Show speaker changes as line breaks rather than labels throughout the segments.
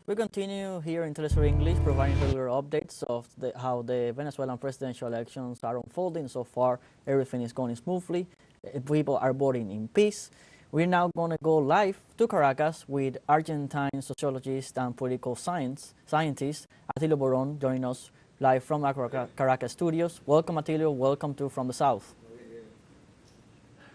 We continue here in teleSUR English, providing regular updates of how the Venezuelan presidential elections are unfolding. So far, everything is going smoothly. People are voting in peace. We're now going to go live to Caracas with Argentine sociologist and political scientist Atilio Boron joining us live from our Caracas studios. Welcome, Atilio. Welcome to From the South.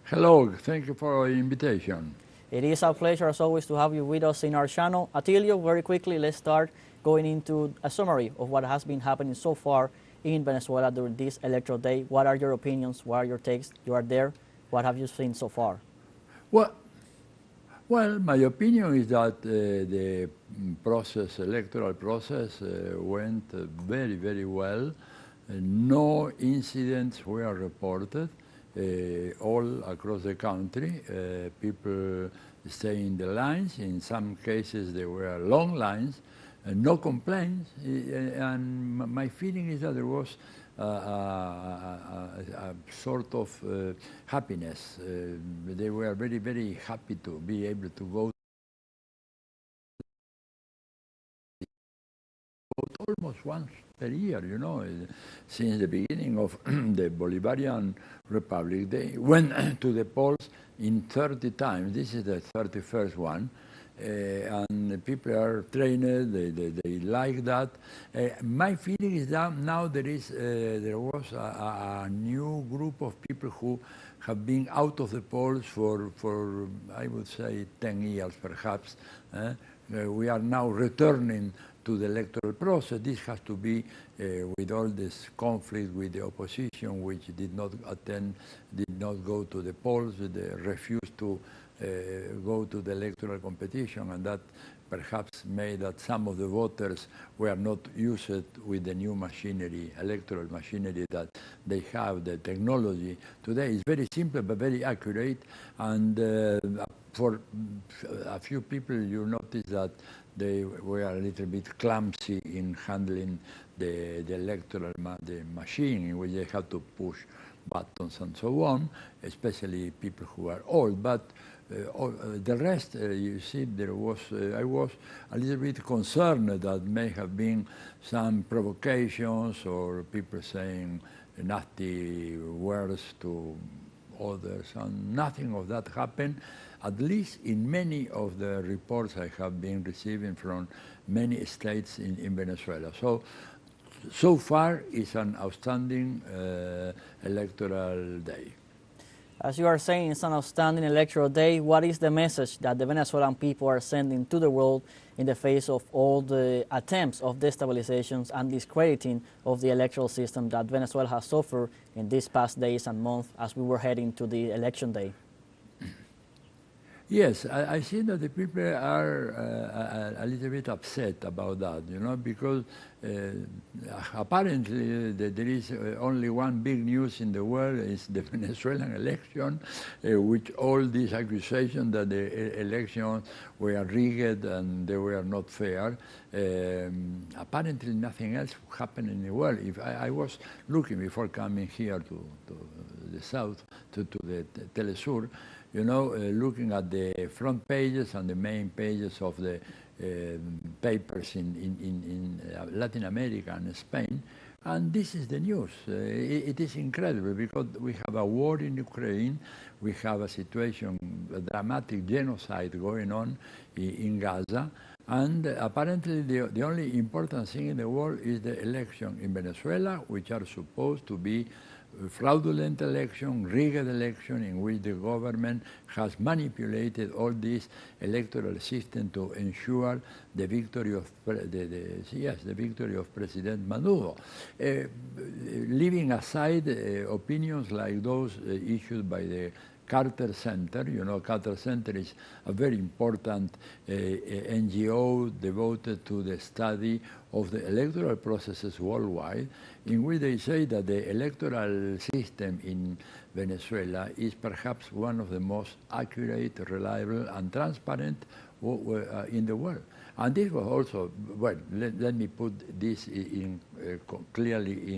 Hello. Thank you for the invitation.
It is our pleasure, as always, to have you with us in our channel. Atilio, very quickly, let's start going into a summary of what has been happening so far in Venezuela during this electoral day. What are your opinions? What are your takes? You are there. What have you seen so far?
Well, my opinion is that the electoral process went very, very well. No incidents were reported. All across the country, people stay in the lines. In some cases, there were long lines, no complaints. And my feeling is that there was a sort of happiness. They were very, very happy to be able to vote almost once per year, you know, since the beginning of the Bolivarian Republic. They went to the polls in 30 times. This is the 31st one. And people are trained, they like that. My feeling is that now there was a new group of people who have been out of the polls for I would say 10 years perhaps. We are now returning to the electoral process. This has to be with all this conflict with the opposition, which did not go to the polls, they refused to go to the electoral competition, and that perhaps made that some of the voters were not used with the new machinery, electoral machinery that they have. The technology today is very simple but very accurate, and for a few people you notice that they were a little bit clumsy in handling the electoral machine, in which they had to push buttons and so on, especially people who are old. But the rest, you see, I was a little bit concerned that may have been some provocations or people saying nasty words to others, and nothing of that happened, at least in many of the reports I have been receiving from many states in Venezuela. So far, it's an outstanding electoral day.
As you are saying, it's an outstanding electoral day. What is the message that the Venezuelan people are sending to the world in the face of all the attempts of destabilizations and discrediting of the electoral system that Venezuela has suffered in these past days and months as we were heading to the election day?
Yes, I see that the people are a little bit upset about that, you know, because apparently there is only one big news in the world, is the Venezuelan election, with all these accusations that the elections were rigged and they were not fair. Apparently nothing else happened in the world. If I was looking before coming here to the south, to the teleSUR, you know, looking at the front pages and the main pages of the papers in Latin America and Spain, and this is the news. It is incredible because we have a war in Ukraine, we have a situation, a dramatic genocide going on in Gaza, and apparently the only important thing in the world is the election in Venezuela, which are supposed to be fraudulent election, rigged election, in which the government has manipulated all this electoral system to ensure the victory of the victory of President Maduro. Leaving aside opinions like those issued by the Carter Center. You know, Carter Center is a very important NGO devoted to the study of the electoral processes worldwide, in which they say that the electoral system in Venezuela is perhaps one of the most accurate, reliable, and transparent in the world. And this was also, well, let me put this clearly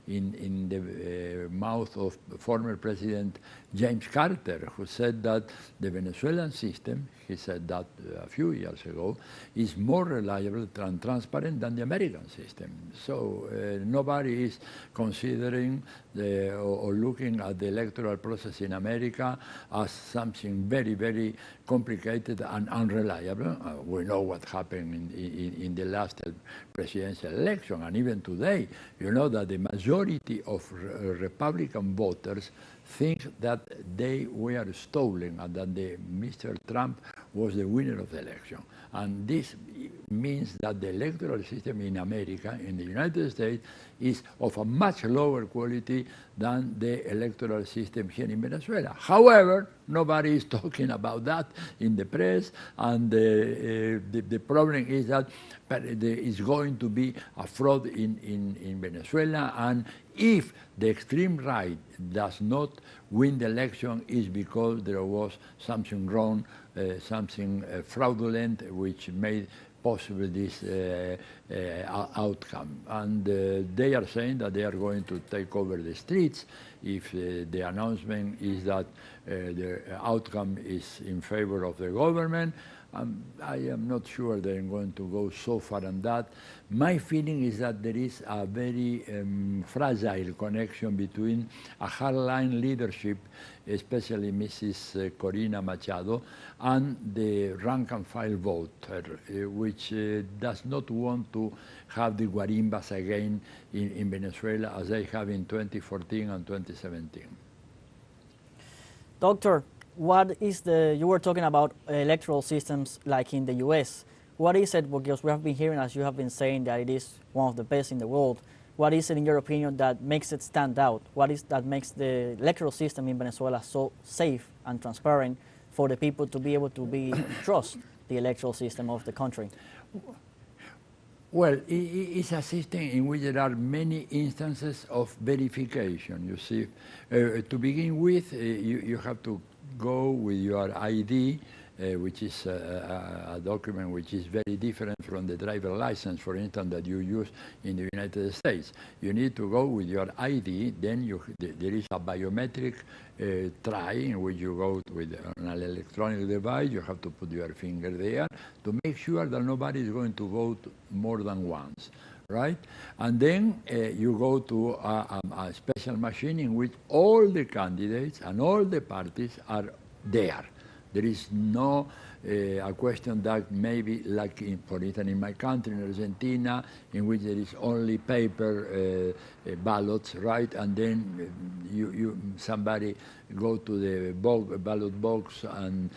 in the mouth of former President James Carter, who said that the Venezuelan system, he said that a few years ago, is more reliable and transparent than the American system. So nobody is considering or looking at the electoral process in America as something very, very complicated and unreliable. We know what happened in the last presidential election, and even today, you know that the majority of Republican voters think that they were stolen and that Mr. Trump was the winner of the election. And this means that the electoral system in America, in the United States, is of a much lower quality than the electoral system here in Venezuela. However, nobody is talking about that in the press, and the problem is that there is going to be a fraud in Venezuela, and if the extreme right does not win the election, is because there was something wrong, something fraudulent, which made possible this outcome. And they are saying that they are going to take over the streets if the announcement is that the outcome is in favor of the government. I am not sure they're going to go so far on that. My feeling is that there is a very fragile connection between a hardline leadership, especially Mrs. Corina Machado, and the rank-and-file voter, which does not want to have the guarimbas again in Venezuela as they have in 2014 and 2017.
Doctor, what is you were talking about electoral systems like in the US. What is it, because we have been hearing, as you have been saying, that it is one of the best in the world. What is it, in your opinion, that makes it stand out? What is that makes the electoral system in Venezuela so safe and transparent for the people to be able to trust the electoral system of the country?
Well, it's a system in which there are many instances of verification, you see. To begin with, you have to go with your ID, which is a document which is very different from the driver license, for instance, that you use in the United States. You need to go with your ID, then there is a biometric try in which you go with an electronic device. You have to put your finger there to make sure that nobody is going to vote more than once, right? And then you go to a special machine in which all the candidates and all the parties are there. There is no a question that maybe, like for instance in my country, in Argentina, in which there is only paper ballots, right? And then somebody go to the ballot box and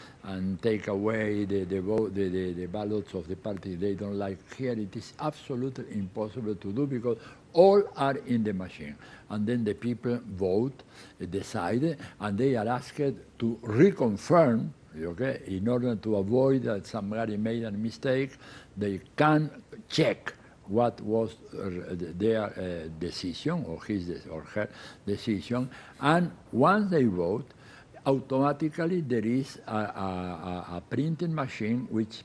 take away the ballots of the party they don't like. Here it is absolutely impossible to do because all are in the machine. And then the people vote, decide, and they are asked to reconfirm. Okay, in order to avoid that somebody made a mistake, they can check what was their decision or his or her decision, and once they vote, automatically there is a printing machine which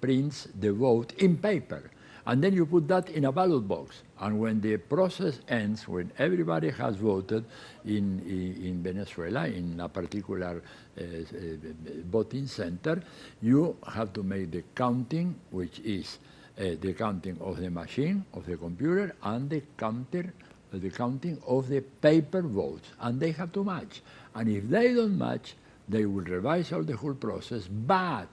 prints the vote in paper. And then you put that in a ballot box. And when the process ends, when everybody has voted in Venezuela, in a particular voting center, you have to make the counting, which is the counting of the machine, of the computer, and the counting of the paper votes. And they have to match. And if they don't match, they will revise all the whole process, but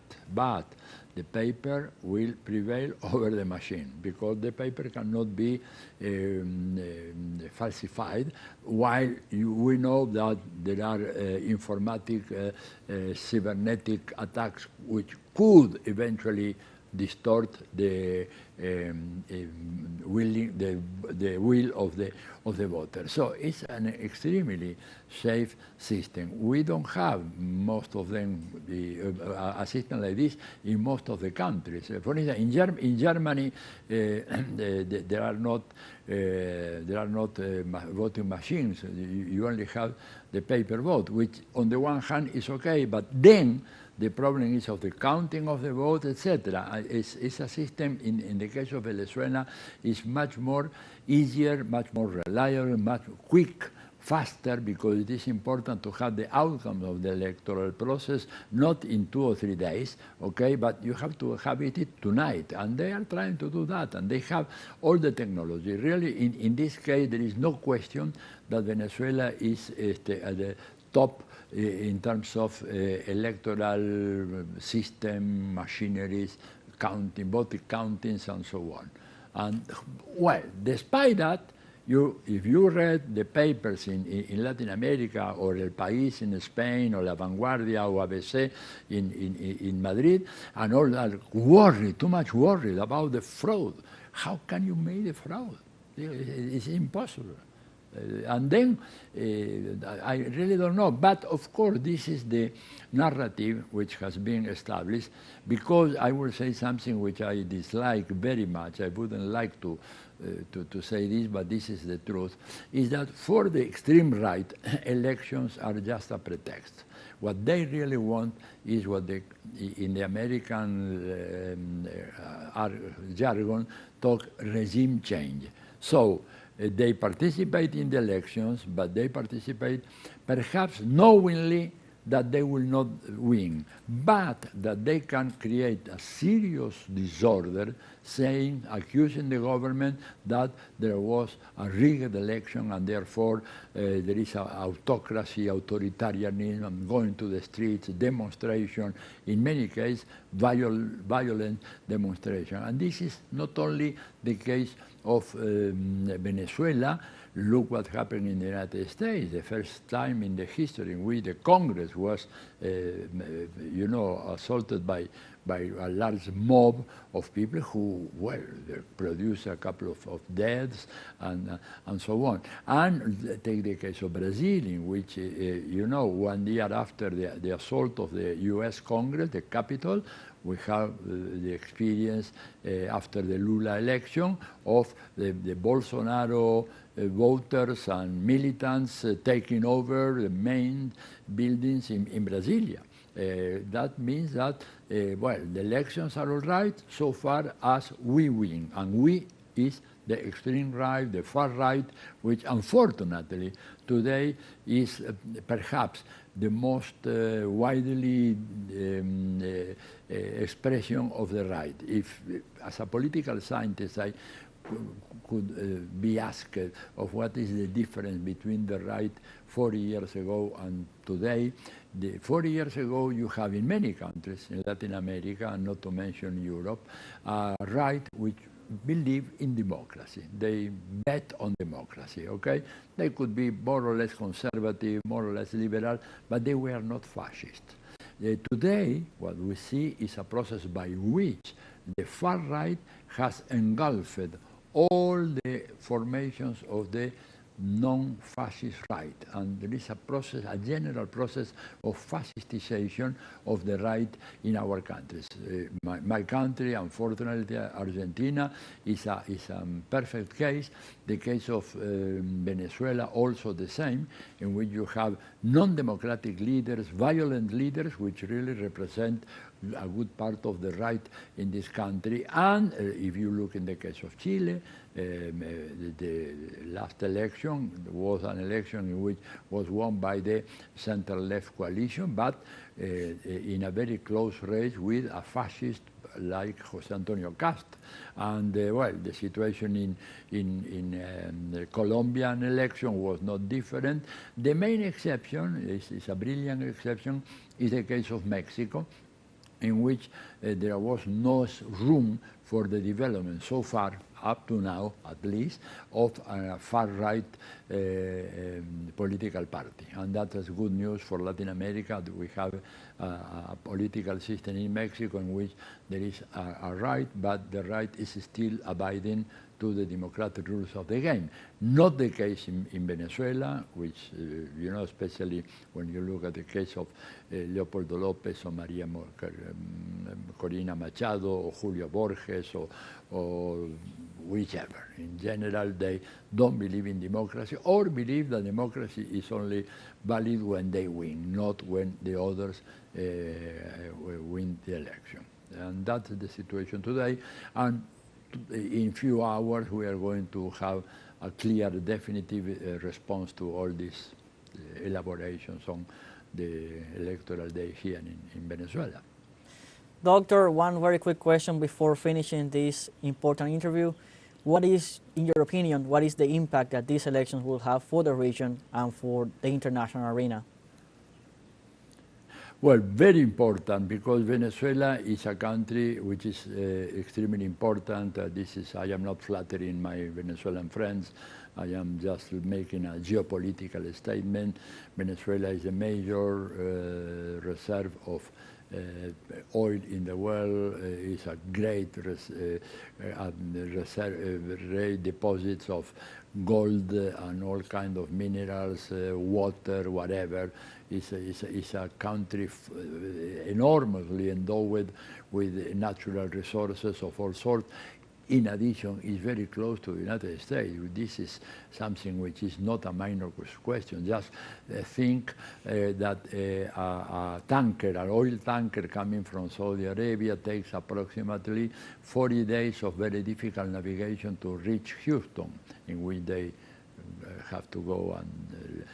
the paper will prevail over the machine because the paper cannot be falsified, while we know that there are informatic, cybernetic attacks which could eventually distort the willing the will of the voter. So it's an extremely safe system. We don't have most of them a system like this in most of the countries. For instance, in Germany, there are not voting machines. You only have the paper vote, which on the one hand is okay, but then the problem is of the counting of the vote, etc. It's a system, in the case of Venezuela, is much more easier, much more reliable, much quick, faster, because it is important to have the outcome of the electoral process not in 2 or 3 days, okay, but you have to have it tonight, and they are trying to do that, and they have all the technology. Really, in this case, there is no question that Venezuela is at the top in terms of electoral system, machineries, counting, voting countings, and so on. And, well, despite that, if you read the papers in Latin America, or El País in Spain, or La Vanguardia, or ABC in Madrid, and all that, too much worried about the fraud. How can you make a fraud? It's impossible. And then, I really don't know. But, of course, this is the narrative which has been established, because I will say something which I dislike very much. I wouldn't like to say this, but this is the truth, is that for the extreme right, elections are just a pretext. What they really want is what they, in the American jargon, talk regime change. So they participate in the elections, but they participate perhaps knowingly that they will not win, but that they can create a serious disorder, accusing the government that there was a rigged election, and therefore there is an autocracy, authoritarianism, going to the streets, demonstration, in many cases violent demonstration. And this is not only the case of Venezuela. Look what happened in the United States, the first time in the history in which the Congress was, assaulted by a large mob of people who, well, produced a couple of deaths and so on. And take the case of Brazil, in which, 1 year after the assault of the U.S. Congress, the Capitol, we have the experience after the Lula election of the Bolsonaro voters and militants taking over the main buildings in Brasilia. That means that, well, the elections are all right so far as we win, and we is the extreme right, the far right, which unfortunately today is perhaps the most widely expression of the right. If, as a political scientist, I could be asked of what is the difference between the right 40 years ago and today. 40 years ago, you have in many countries in Latin America, and not to mention Europe, a right which believe in democracy. They bet on democracy, okay? They could be more or less conservative, more or less liberal, but they were not fascist. Today, what we see is a process by which the far right has engulfed all the formations of the non-fascist right, and there is a process, a general process of fascistization of the right in our countries. My country, unfortunately, Argentina, is a perfect case. The case of Venezuela, also the same, in which you have non-democratic leaders, violent leaders, which really represent a good part of the right in this country. And if you look in the case of Chile, the last election was an election in which was won by the center-left coalition, but in a very close race with a fascist like José Antonio Cast. And well, the situation in the Colombian election was not different. The main exception is a brilliant exception, is the case of Mexico, in which there was no room for the development so far up to now, at least, of a far-right political party. And that is good news for Latin America. We have a political system in Mexico in which there is a right, but the right is still abiding to the democratic rules of the game. Not the case in Venezuela, which, you know, especially when you look at the case of Leopoldo López or Maria Corina Machado or Julio Borges or whichever. In general, they don't believe in democracy or believe that democracy is only valid when they win, not when the others win the election. And that's the situation today. And in few hours, we are going to have a clear, definitive response to all these elaborations on the electoral day here in Venezuela.
Doctor, one very quick question before finishing this important interview. What is, in your opinion, what is the impact that these elections will have for the region and for the international arena?
Well, very important, because Venezuela is a country which is extremely important. I am not flattering my Venezuelan friends. I am just making a geopolitical statement. Venezuela is a major reserve of oil in the world. Is a great deposits of gold and all kind of minerals, water, whatever. It's a country enormously endowed with natural resources of all sorts. In addition, is very close to the United States. This is something which is not a minor question. Just think that a tanker, an oil tanker coming from Saudi Arabia takes approximately 40 days of very difficult navigation to reach Houston, in which they have to go and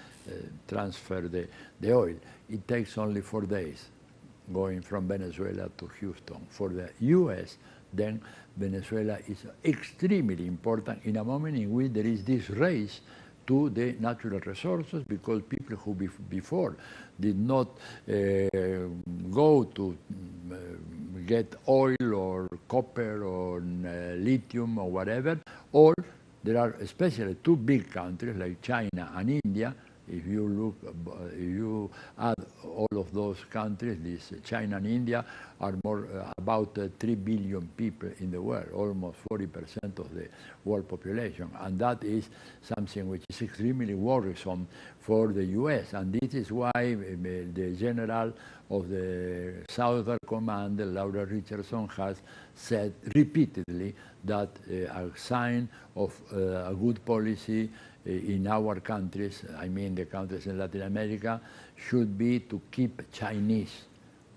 transfer the oil. It takes only 4 days going from Venezuela to Houston. For the U.S., then Venezuela is extremely important in a moment in which there is this race to the natural resources, because people who before did not go to get oil or copper or lithium or whatever, or there are especially two big countries like China and India. If you add all of those countries, China and India are about 3 billion people in the world, almost 40% of the world population. And that is something which is extremely worrisome for the U.S. And this is why the general of the Southern Command, Laura Richardson, has said repeatedly that a sign of a good policy in our countries, I mean the countries in Latin America, should be to keep Chinese,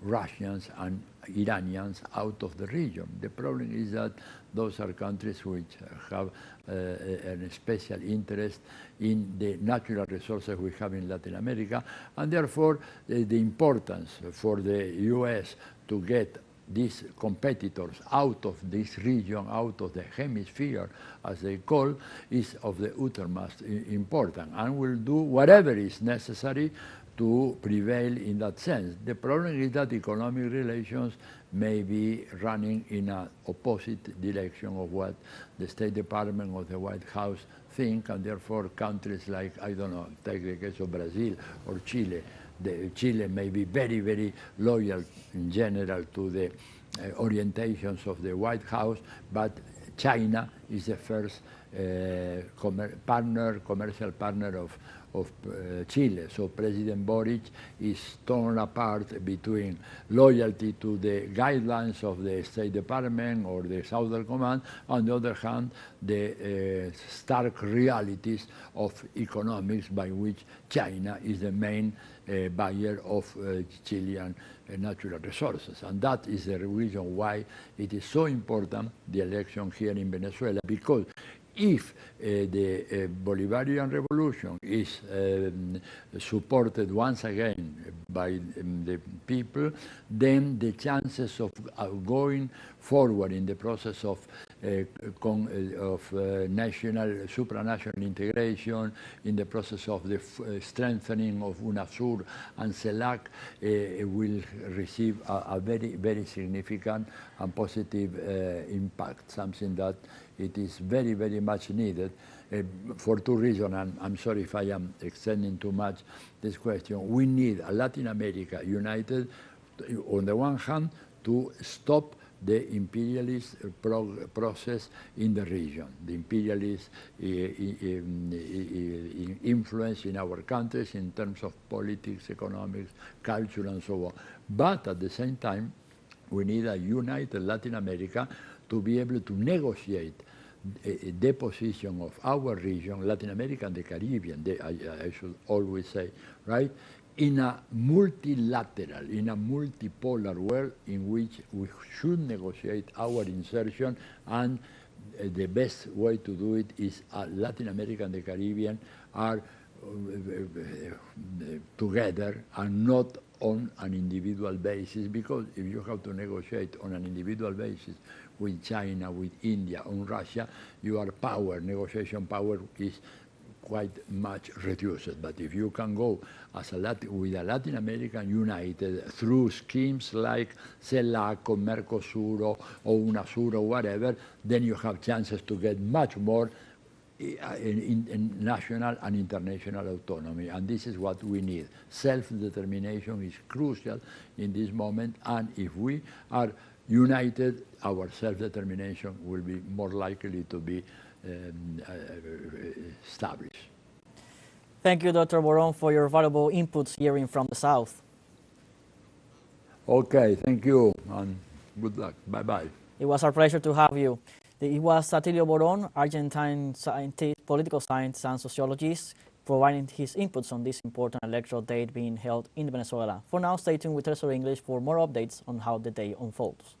Russians and Iranians out of the region. The problem is that those are countries which have a special interest in the natural resources we have in Latin America, and therefore the importance for the U.S. to get these competitors out of this region, out of the hemisphere, as they call, is of the uttermost important, and will do whatever is necessary to prevail in that sense. The problem is that economic relations may be running in an opposite direction of what the State Department or the White House think, and therefore countries like, I don't know, take the case of Brazil or Chile. Chile may be very, very loyal in general to the orientations of the White House, but China is the first commercial partner of Chile. So President Boric is torn apart between loyalty to the guidelines of the State Department or the Southern Command, on the other hand, the stark realities of economics by which China is the main buyer of Chilean natural resources. And that is the reason why it is so important, the election here in Venezuela, because if the Bolivarian revolution is supported once again by the people, then the chances of going forward in the process of supranational integration, in the process of the strengthening of UNASUR and CELAC, will receive a very, very significant and positive impact, something that it is very, very much needed for two reasons. And I'm sorry if I am extending too much this question. We need a Latin America united, on the one hand, to stop the imperialist process in the region, the imperialist influence in our countries in terms of politics, economics, culture, and so on. But at the same time, we need a united Latin America to be able to negotiate the position of our region, Latin America and the Caribbean, I should always say, right? In a multilateral, in a multipolar world in which we should negotiate our insertion, and the best way to do it is Latin America and the Caribbean are together and not on an individual basis, because if you have to negotiate on an individual basis with China, with India, on Russia, your power, negotiation power is quite much reduced. But if you can go as with a Latin American united through schemes like CELAC or Mercosur or UNASUR or whatever, then you have chances to get much more in national and international autonomy. And this is what we need. Self-determination is crucial in this moment, and if we are united, our self-determination will be more likely to be established.
Thank you, Dr. Boron, for your valuable inputs hearing from the South.
Okay, thank you, and good luck. Bye-bye.
It was our pleasure to have you. It was Atilio Boron, Argentine scientist, political scientist, and sociologist, providing his inputs on this important electoral date being held in Venezuela. For now, stay tuned with teleSUR English for more updates on how the day unfolds.